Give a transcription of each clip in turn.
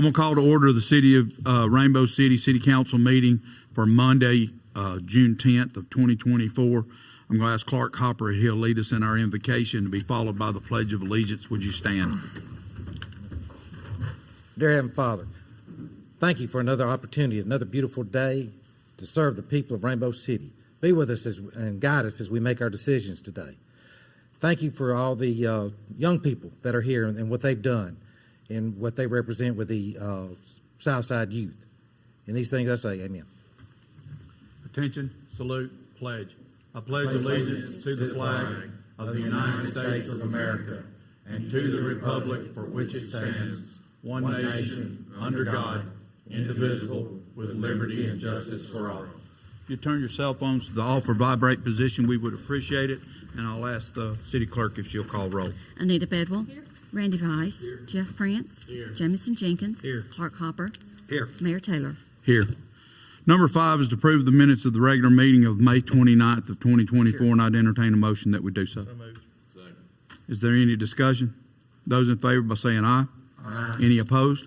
I'm going to call to order the City of Rainbow City City Council meeting for Monday, June 10th of 2024. I'm going to ask Clark Hopper if he'll lead us in our invocation to be followed by the Pledge of Allegiance. Would you stand? Dear Heavenly Father, thank you for another opportunity, another beautiful day to serve the people of Rainbow City. Be with us and guide us as we make our decisions today. Thank you for all the young people that are here and what they've done and what they represent with the Southside youth. In these things I say, amen. Attention, salute, pledge. I pledge allegiance to the flag of the United States of America and to the republic for which it stands, one nation, under God, indivisible, with liberty and justice for all. If you turn your cell phones to the off or vibrate position, we would appreciate it. And I'll ask the city clerk if she'll call roll. Anita Bedwell. Here. Randy Weiss. Here. Jeff Prince. Here. Jamison Jenkins. Here. Clark Hopper. Here. Mayor Taylor. Here. Number 5 is to approve the minutes of the regular meeting of May 29th of 2024, and I'd entertain a motion that we do so. Second. Is there any discussion? Those in favor by saying aye. Aye. Any opposed?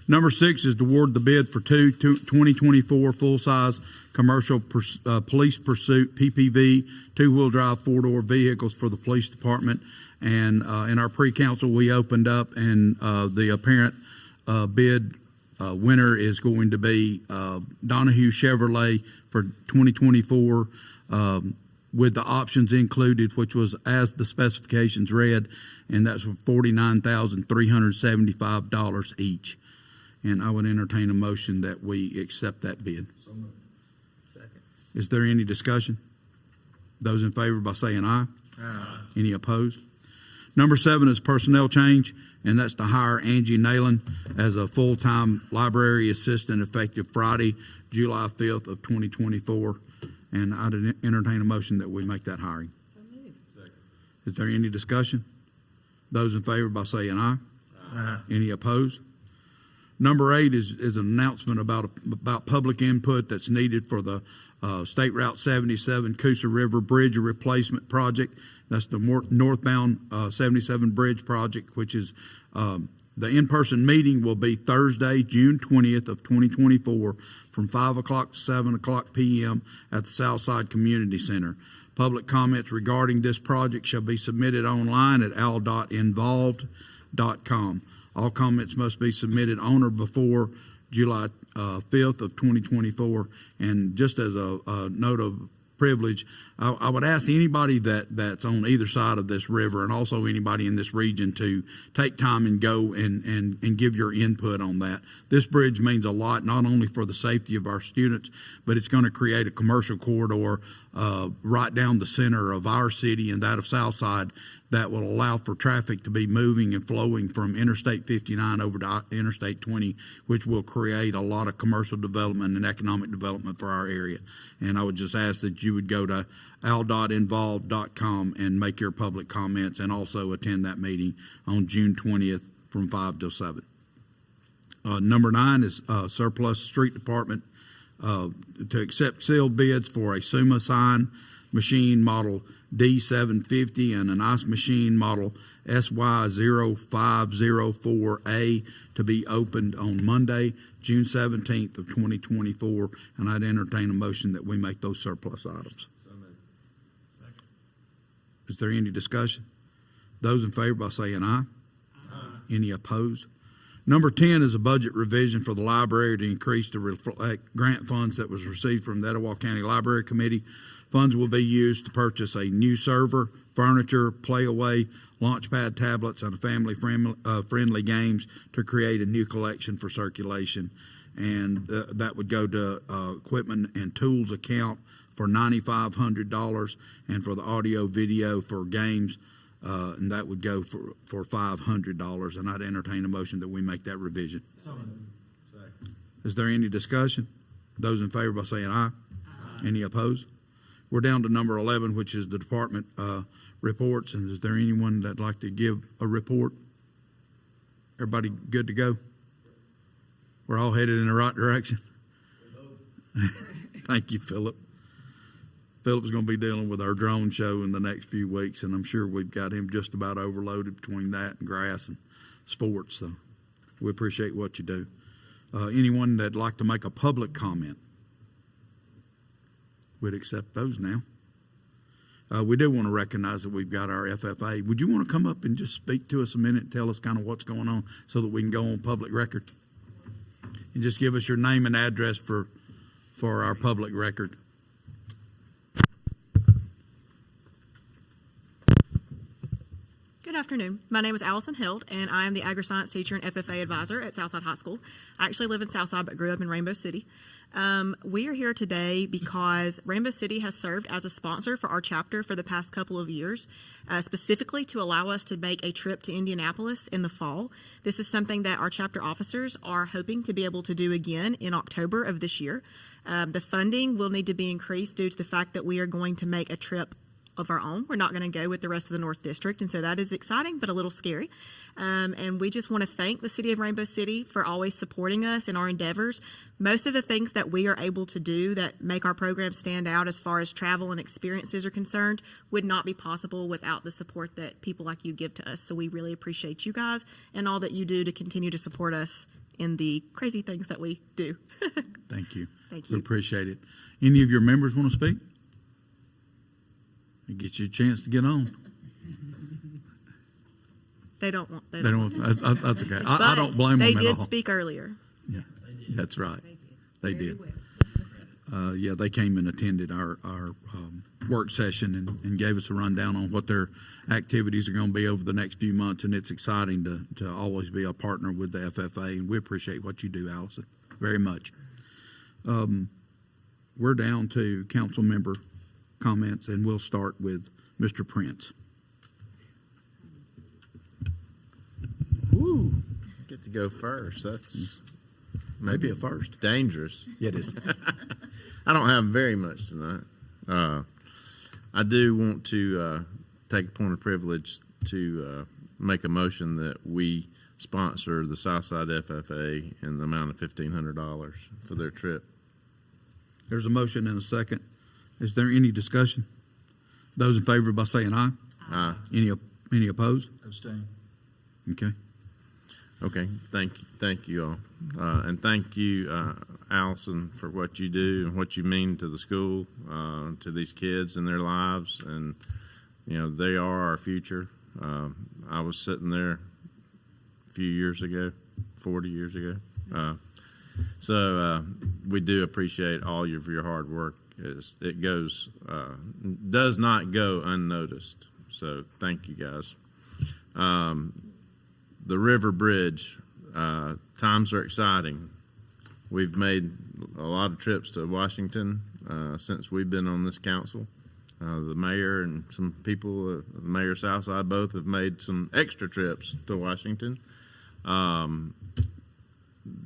Number 6 is to award the bid for 2024 full-size commercial police pursuit PPV two-wheel drive four-door vehicles for the police department. And in our pre-council, we opened up, and the apparent bid winner is going to be Donahue Chevrolet for 2024 with the options included, which was as the specifications read, and that's for $49,375 each. And I would entertain a motion that we accept that bid. Second. Is there any discussion? Those in favor by saying aye. Aye. Any opposed? Number 7 is personnel change, and that's to hire Angie Nalen as a full-time library assistant effective Friday, July 5th of 2024. And I'd entertain a motion that we make that hiring. So moved. Second. Is there any discussion? Those in favor by saying aye. Aye. Any opposed? Number 8 is an announcement about public input that's needed for the State Route 77 Coosa River Bridge Replacement Project. That's the northbound 77 bridge project, which is the in-person meeting will be Thursday, June 20th of 2024 from 5 o'clock to 7 o'clock p.m. at the Southside Community Center. Public comments regarding this project shall be submitted online at al.involved.com. All comments must be submitted on or before July 5th of 2024. And just as a note of privilege, I would ask anybody that's on either side of this river and also anybody in this region to take time and go and give your input on that. This bridge means a lot, not only for the safety of our students, but it's going to create a commercial corridor right down the center of our city and that of Southside that will allow for traffic to be moving and flowing from Interstate 59 over to Interstate 20, which will create a lot of commercial development and economic development for our area. And I would just ask that you would go to al.involved.com and make your public comments and also attend that meeting on June 20th from 5 till 7. Number 9 is Surplus Street Department to accept sealed bids for a Suma sign machine model D750 and an ice machine model SY0504A to be opened on Monday, June 17th of 2024. And I'd entertain a motion that we make those surplus items. So moved. Second. Is there any discussion? Those in favor by saying aye. Aye. Any opposed? Number 10 is a budget revision for the library to increase the reflect grant funds that was received from the Etowah County Library Committee. Funds will be used to purchase a new server, furniture, playaway, launchpad tablets, and family-friendly games to create a new collection for circulation. And that would go to equipment and tools account for $9,500, and for the audio video for games, and that would go for $500. And I'd entertain a motion that we make that revision. Second. Is there any discussion? Those in favor by saying aye. Aye. Any opposed? We're down to number 11, which is the department reports. And is there anyone that'd like to give a report? Everybody good to go? We're all headed in the right direction? Thank you, Philip. Philip's going to be dealing with our drone show in the next few weeks, and I'm sure we've got him just about overloaded between that and grass and sports. So We appreciate what you do. Anyone that'd like to make a public comment? We'd accept those now. We do want to recognize that we've got our FFA. Would you want to come up and just speak to us a minute and tell us kind of what's going on so that we can go on public record? And just give us your name and address for our public record. Good afternoon. My name is Allison Held, and I am the agri-science teacher and FFA advisor at Southside High School. I actually live in Southside but grew up in Rainbow City. We are here today because Rainbow City has served as a sponsor for our chapter for the past couple of years, specifically to allow us to make a trip to Indianapolis in the fall. This is something that our chapter officers are hoping to be able to do again in October of this year. The funding will need to be increased due to the fact that we are going to make a trip of our own. We're not going to go with the rest of the North District, and so that is exciting but a little scary. And we just want to thank the City of Rainbow City for always supporting us in our endeavors. Most of the things that we are able to do that make our program stand out as far as travel and experiences are concerned would not be possible without the support that people like you give to us. So we really appreciate you guys and all that you do to continue to support us in the crazy things that we do. Thank you. Thank We you. appreciate it. Any of your members want to speak? It gets you a chance to get on. They don't want. They don't. That's okay. I But don't blame they them at did all. speak earlier. Yeah, that's right. They did. Yeah, they came and attended our work session and gave us a rundown on what their activities are going to be over the next few months, and it's exciting to always be a partner with the FFA, and we appreciate what you do, Allison, very much. We're down to council member comments, and we'll start with Mr. Prince. Ooh, get to go first. That's Maybe a first. dangerous. Yeah, it is. I don't have very much tonight. I do want to take a point of privilege to make a motion that we sponsor the Southside FFA in the amount of $1,500 for their trip. There's a motion and a second. Is there any discussion? Those in favor by saying aye. Any opposed? Abstain. Okay. Okay, thank you all, and thank you, Allison, for what you do and what you mean to the school, to these kids and their lives, and you know they are our future. I was sitting there a few years ago, 40 years ago, so we do appreciate all of your hard work. It goes does not go unnoticed. So thank you guys. The River Bridge, times are exciting. We've made a lot of trips to Washington since we've been on this council. The mayor and some people, the mayor Southside, both have made some extra trips to Washington.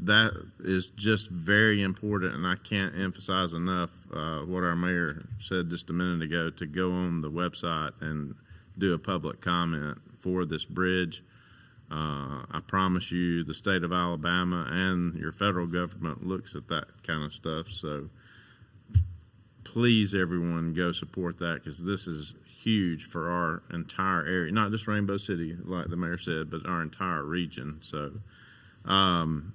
That is just very important, and I can't emphasize enough what our mayor said just a minute ago, to go on the website and do a public comment for this bridge. I promise you the state of Alabama and your federal government looks at that kind of stuff. So please, everyone, go support that, because this is huge for our entire area, not just Rainbow City, like the mayor said, but our entire region. So want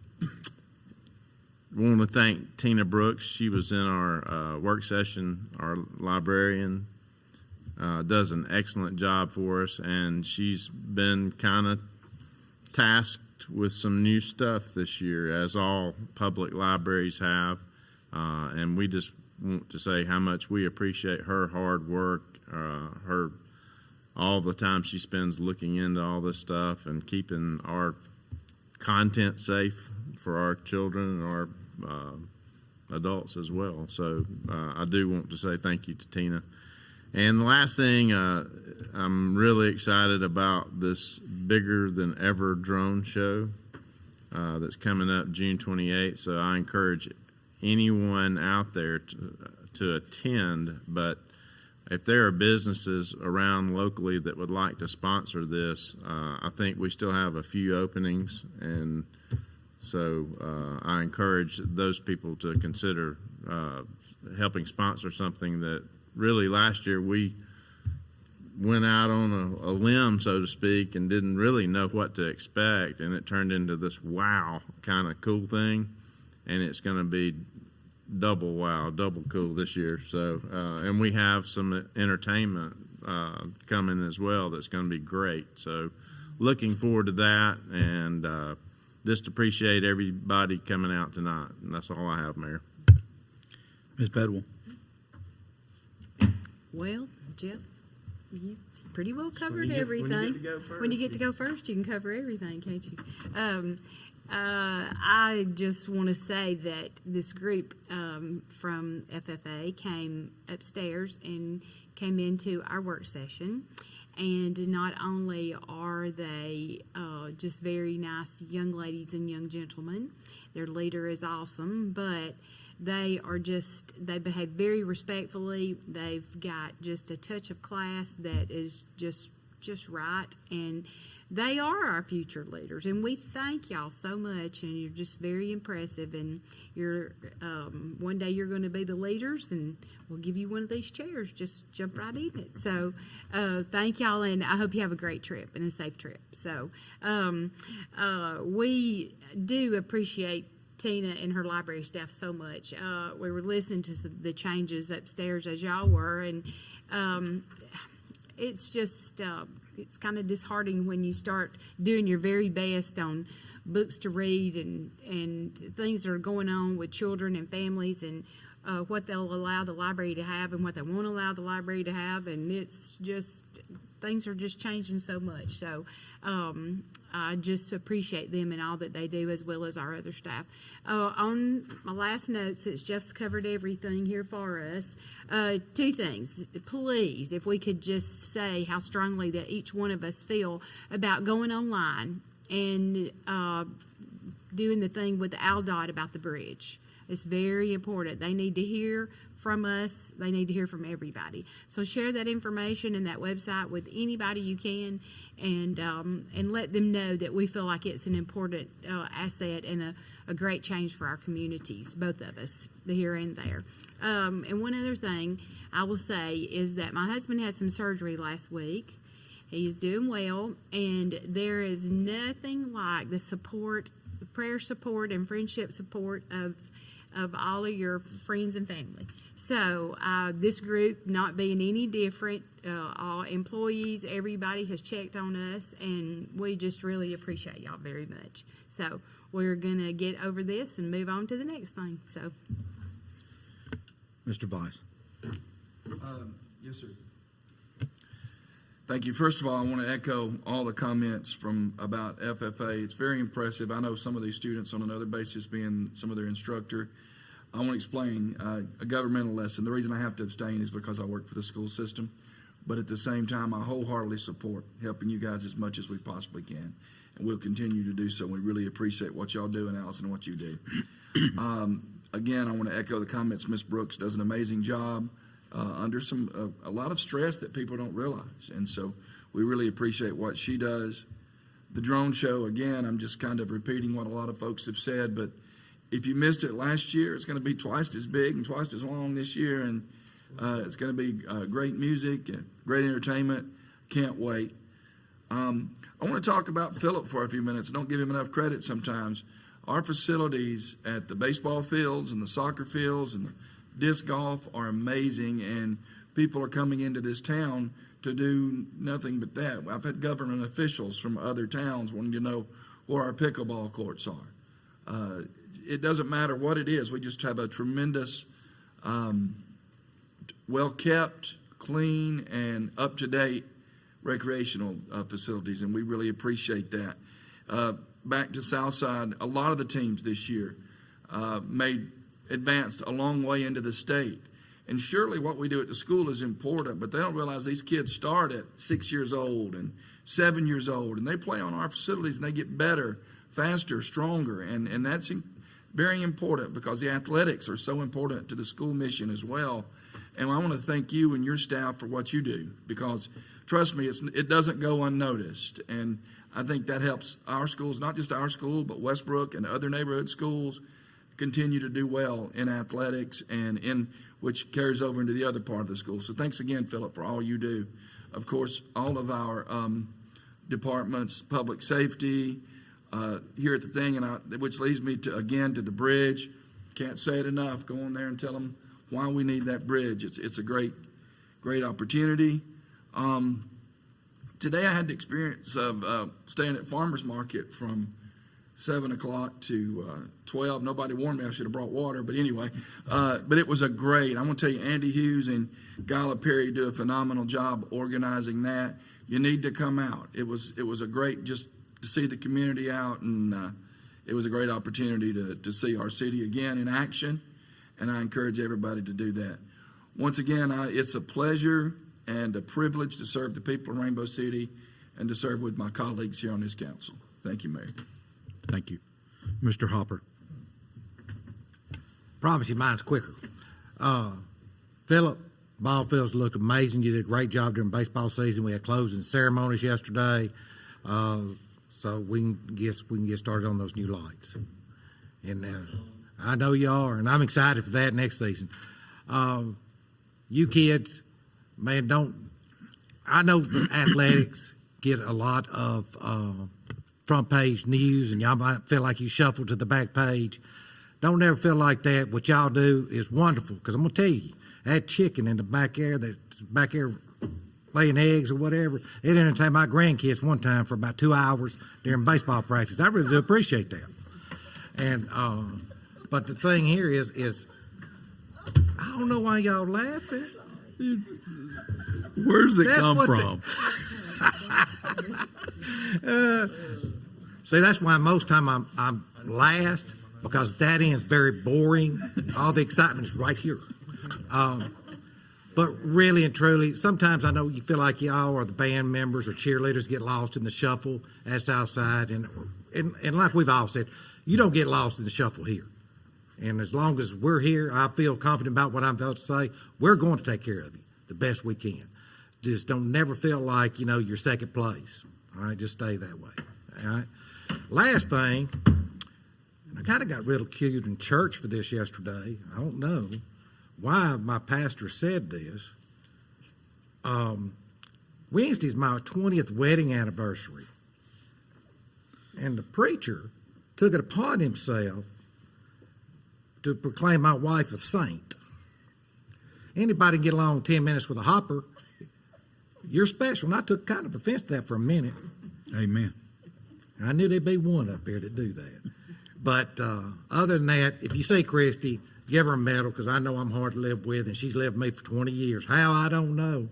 to thank Tina Brooks. She was in our work session, our librarian. Does an excellent job for us, and she's been kind of tasked with some new stuff this year, as all public libraries have, and we just want to say how much we appreciate her hard work, her all the time she spends looking into all this stuff and keeping our content safe for our children and our adults as well. So I do want to say thank you to Tina. And the last thing, I'm really excited about this Bigger Than Ever drone show that's coming up June 28th. So I encourage anyone out there to attend. But if there are businesses around locally that would like to sponsor this, I think we still have a few openings. And so I encourage those people to consider helping sponsor something that really last year we went out on a limb, so to speak, and didn't really know what to expect, and it turned into this wow kind of cool thing, and it's going to be double wow, double cool this year. So, and we have some entertainment coming as well that's going to be great. So, looking forward to that, and just appreciate everybody coming out tonight. And that's all I have, Mayor. Ms. Bedwell. Well, Jeff, you pretty well covered when you everything. get to go first, When you get to go first, you can cover everything, can't you? I just want to say that this group from FFA came upstairs and came into our work session. And not only are they just very nice young ladies and young gentlemen, their leader is awesome, but they behave very respectfully. They've got just a touch of class that is just right, and they are our future leaders, and we thank y'all so much, and you're just very impressive, and you're one day you're going to be the leaders, and we'll give you one of these chairs. Just jump right in it. So thank y'all, and I hope you have a great trip and a safe trip. So we do appreciate Tina and her library staff so much. We were listening to the changes upstairs as y'all were, and it's just it's kind of disheartening when you start doing your very best on books to read and things that are going on with children and families, and what they'll allow the library to have and what they won't allow the library to have, and it's just things are just changing so much. So I just appreciate them and all that they do, as well as our other staff. On my last note, since Jeff's covered everything here for us, two things. Please, if we could just say how strongly that each one of us feel about going online and doing the thing with the ALDOT about the bridge. It's very important. They need to hear from us. They need to hear from everybody. So share that information and that website with anybody you can, and let them know that we feel like it's an important asset and a great change for our communities, both of us, here and there. And one other thing I will say is that my husband had some surgery last week. He is doing well, and there is nothing like the support, the prayer support and friendship support of all of your friends and family. So this group, not being any different, all employees, everybody has checked on us, and we just really appreciate y'all very much. So we're going to get over this and move on to the next thing. So, Mr. Vice. Yes, sir. Thank you. First of all, I want to echo all the comments about FFA. It's very impressive. I know some of these students on another basis being some of their instructor. I want to explain a governmental lesson. The reason I have to abstain is because I work for the school system. But at the same time, I wholeheartedly support helping you guys as much as we possibly can. And we'll continue to do so. We really appreciate what y'all do, and Allison, what you do. Again, I want to echo the comments. Ms. Brooks does an amazing job under a lot of stress that people don't realize. And so we really appreciate what she does. The drone show, again, I'm just kind of repeating what a lot of folks have said, but if you missed it last year, it's going to be twice as big and twice as long this year, and it's going to be great music and great entertainment. Can't wait. I want to talk about Philip for a few minutes. Don't give him enough credit sometimes. Our facilities at the baseball fields and the soccer fields and the disc golf are amazing, and people are coming into this town to do nothing but that. I've had government officials from other towns wanting to know where our pickleball courts are. It doesn't matter what it is. We just have a tremendous, well-kept, clean, and up-to-date recreational facilities, and we really appreciate that. Back to Southside, a lot of the teams this year advanced a long way into the state. And surely what we do at the school is important, but they don't realize these kids start at 6 years old and 7 years old, and they play on our facilities, and they get better, faster, stronger, and that's very important because the athletics are so important to the school mission as well. And I want to thank you and your staff for what you do, because trust me, it doesn't go unnoticed. And I think that helps our schools, not just our school, but Westbrook and other neighborhood schools, continue to do well in athletics, and which carries over into the other part of the school. So thanks again, Philip, for all you do. of course, all of our departments, public safety, here at the thing, which leads me to the bridge. Can't say it enough. Go on there and tell them why we need that bridge. It's a great opportunity. Today I had the experience of staying at farmers market from 7 o'clock to 12. Nobody warned me I should have brought water, but anyway, but it was I'm going to tell you, Andy Hughes and Gyla Perry do a phenomenal job organizing that. You need to come out. It was a great, just to see the community out, and it was a great opportunity to see our city again in action, and I encourage everybody to do that. Once again, it's a pleasure and a privilege to serve the people of Rainbow City and to serve with my colleagues here on this council. Thank you, Mayor. Thank you. Mr. Hopper. Promise you mine's quicker. Philip, ball fields looked amazing. You did a great job during baseball season. We had closing ceremonies yesterday. So we can get started on those new lights. And I know you are, and I'm excited for that next season. You kids, man, I know that athletics get a lot of front page news, and y'all might feel like you shuffle to the back page. Don't ever feel like that. What y'all do is wonderful, because I'm going to tell you, that chicken in the back there that's back there laying eggs or whatever, it entertained my grandkids one time for about 2 hours during baseball practice. I really do appreciate that. And but the thing here is I don't know why y'all laughing. Where's it That's come what from? See, that's why most time I'm last, because that end's very boring. All the excitement is right here. But really and truly, sometimes I know you feel like y'all or the band members or cheerleaders get lost in the shuffle at Southside, and like we've all said, you don't get lost in the shuffle here. And as long as we're here, I feel confident about what I'm about to say. We're going to take care of you the best we can. Just don't never feel like, you're second place. All right, just stay that way. All right. Last thing, I kind of got ridiculed in church for this yesterday. I don't know why my pastor said this. Wednesday's my 20th wedding anniversary. And the preacher took it upon himself to proclaim my wife a saint. Anybody can get along 10 minutes with a hopper, you're special. And I took kind of offense to that for a minute. Amen. I knew there'd be one up there to do that. But other than that, if you see Christy, give her a medal, because I know I'm hard to live with, and she's lived with me for 20 years. How, I don't know.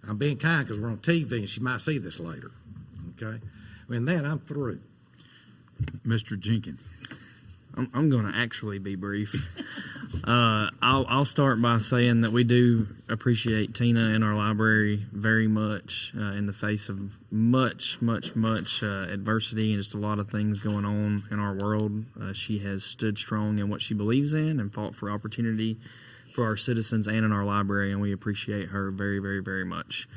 I'm being kind because we're on TV, and she might see this later. Okay? With that, I'm through. Mr. Jenkins. I'm going to actually be brief. I'll start by saying that we do appreciate Tina in our library very much in the face of much adversity and just a lot of things going on in our world. She has stood strong in what she believes in and fought for opportunity for our citizens and in our library, and we appreciate her very, very, very much.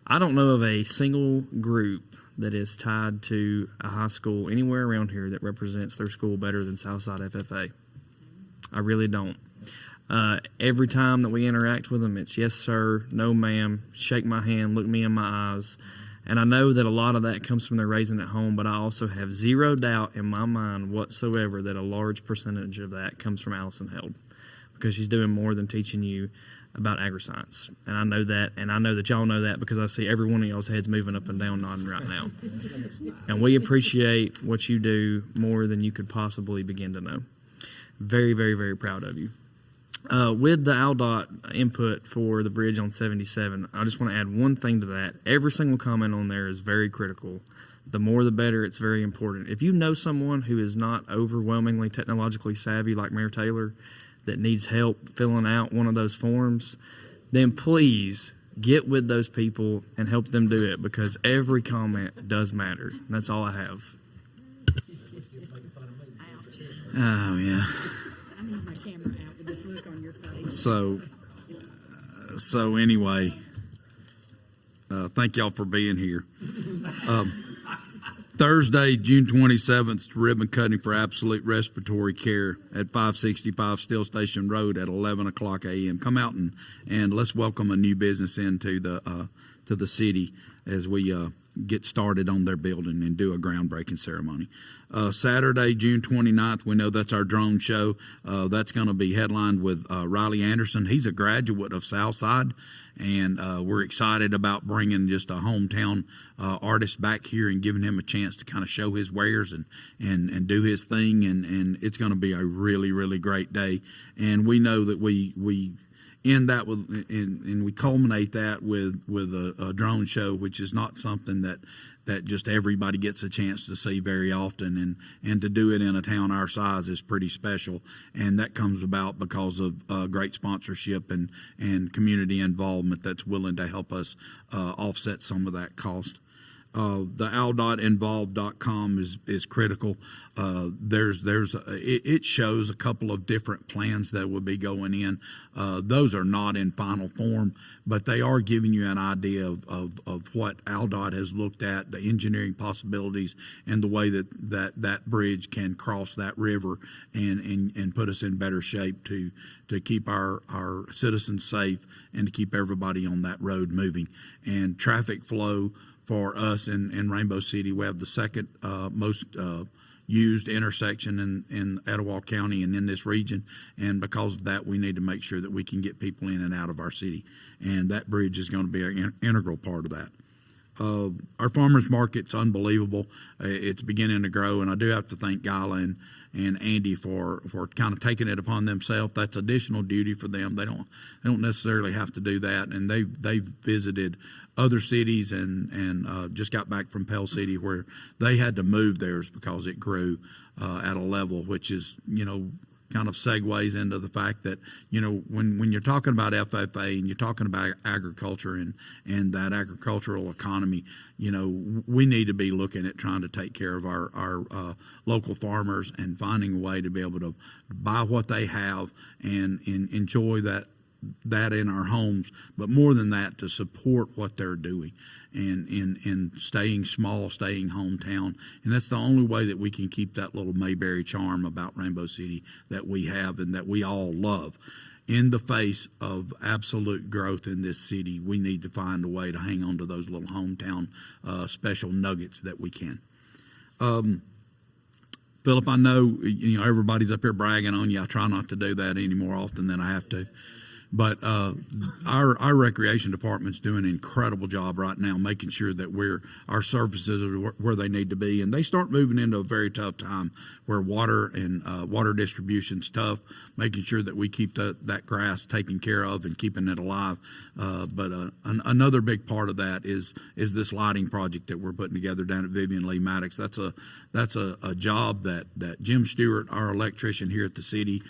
I don't know of a single group that is tied to a high school anywhere around here that represents their school better than Southside FFA. I really don't. Every time that we interact with them, it's yes, sir, no, ma'am, shake my hand, look me in my eyes. And I know that a lot of that comes from their raising at home, but I also have zero doubt in my mind whatsoever that a large percentage of that comes from Allison Held, because she's doing more than teaching you about agri-science. And I know that, and I know that y'all know that because I see every one of y'all's heads moving up and down nodding right now. And we appreciate what you do more than you could possibly begin to know. Very, very, very proud of you. With the ALDOT input for the bridge on 77, I just want to add one thing to that. Every single comment on there is very critical. The more the better, it's very important. If you know someone who is not overwhelmingly technologically savvy like Mayor Taylor, that needs help filling out one of those forms, then please get with those people and help them do it, because every comment does matter. And that's all I have. Oh, yeah. I need my camera out with this look on your face. So anyway, thank y'all for being here. Thursday, June 27th, ribbon cutting for Absolute Respiratory Care at 565 Steel Station Road at 11 o'clock a.m. Come out and let's welcome a new business into the to the city as we get started on their building and do a groundbreaking ceremony. Saturday, June 29th, we know that's our drone show. That's going to be headlined with Riley Anderson. He's a graduate of Southside, and we're excited about bringing just a hometown artist back here and giving him a chance to kind of show his wares and do his thing, and it's going to be a really, really great day. And we know that we end that with, and we culminate that with a drone show, which is not something that just everybody gets a chance to see very often, and to do it in a town our size is pretty special, and that comes about because of great sponsorship and community involvement that's willing to help us offset some of that cost. The al.involved.com is critical. It shows a couple of different plans that will be going in. Those are not in final form, but they are giving you an idea of what AlDOT has looked at, the engineering possibilities, and the way that bridge can cross that river and put us in better shape to keep our citizens safe and to keep everybody on that road moving. And traffic flow for us in Rainbow City, we have the second most used intersection in Etowah County and in this region, and because of that, we need to make sure that we can get people in and out of our city, and that bridge is going to be an integral part of that. Our farmers market's unbelievable. It's beginning to grow, and I do have to thank Gyla and Andy for kind of taking it upon themselves. That's additional duty for them. They don't necessarily have to do that, and they've visited other cities and just got back from Pell City where they had to move theirs because it grew at a level which is, kind of segues into the fact that, when you're talking about FFA and you're talking about agriculture and that agricultural economy, we need to be looking at trying to take care of our local farmers and finding a way to be able to buy what they have and enjoy that in our homes, but more than that, to support what they're doing and in staying small, staying hometown. And that's the only way that we can keep that little Mayberry charm about Rainbow City that we have and that we all love. In the face of absolute growth in this city, we need to find a way to hang on to those little hometown special nuggets that we can. Philip, I know everybody's up here bragging on you. I try not to do that any more often than I have to. But our recreation department's doing an incredible job right now, making sure that our services are where they need to be, and they start moving into a very tough time where water and water distribution's tough, making sure that we keep that grass taken care of and keeping it alive. But another big part of that is this lighting project that we're putting together down at Vivian Lee Maddox. That's a job that Jim Stewart, our electrician here at the city,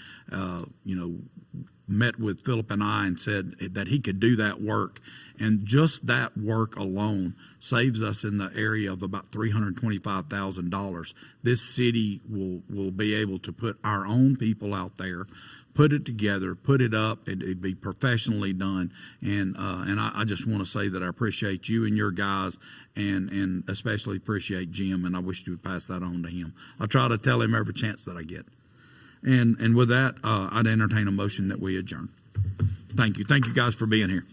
met with Philip and I and said that he could do that work. And just that work alone saves us in the area of about $325,000. This city will be able to put our own people out there, put it together, put it up, and it'd be professionally done. And I just want to say that I appreciate you and your guys, and especially appreciate Jim, and I wish you would pass that on to him. I try to tell him every chance that I get. And with that, I'd entertain a motion that we adjourn. Thank you. Thank you guys for being here.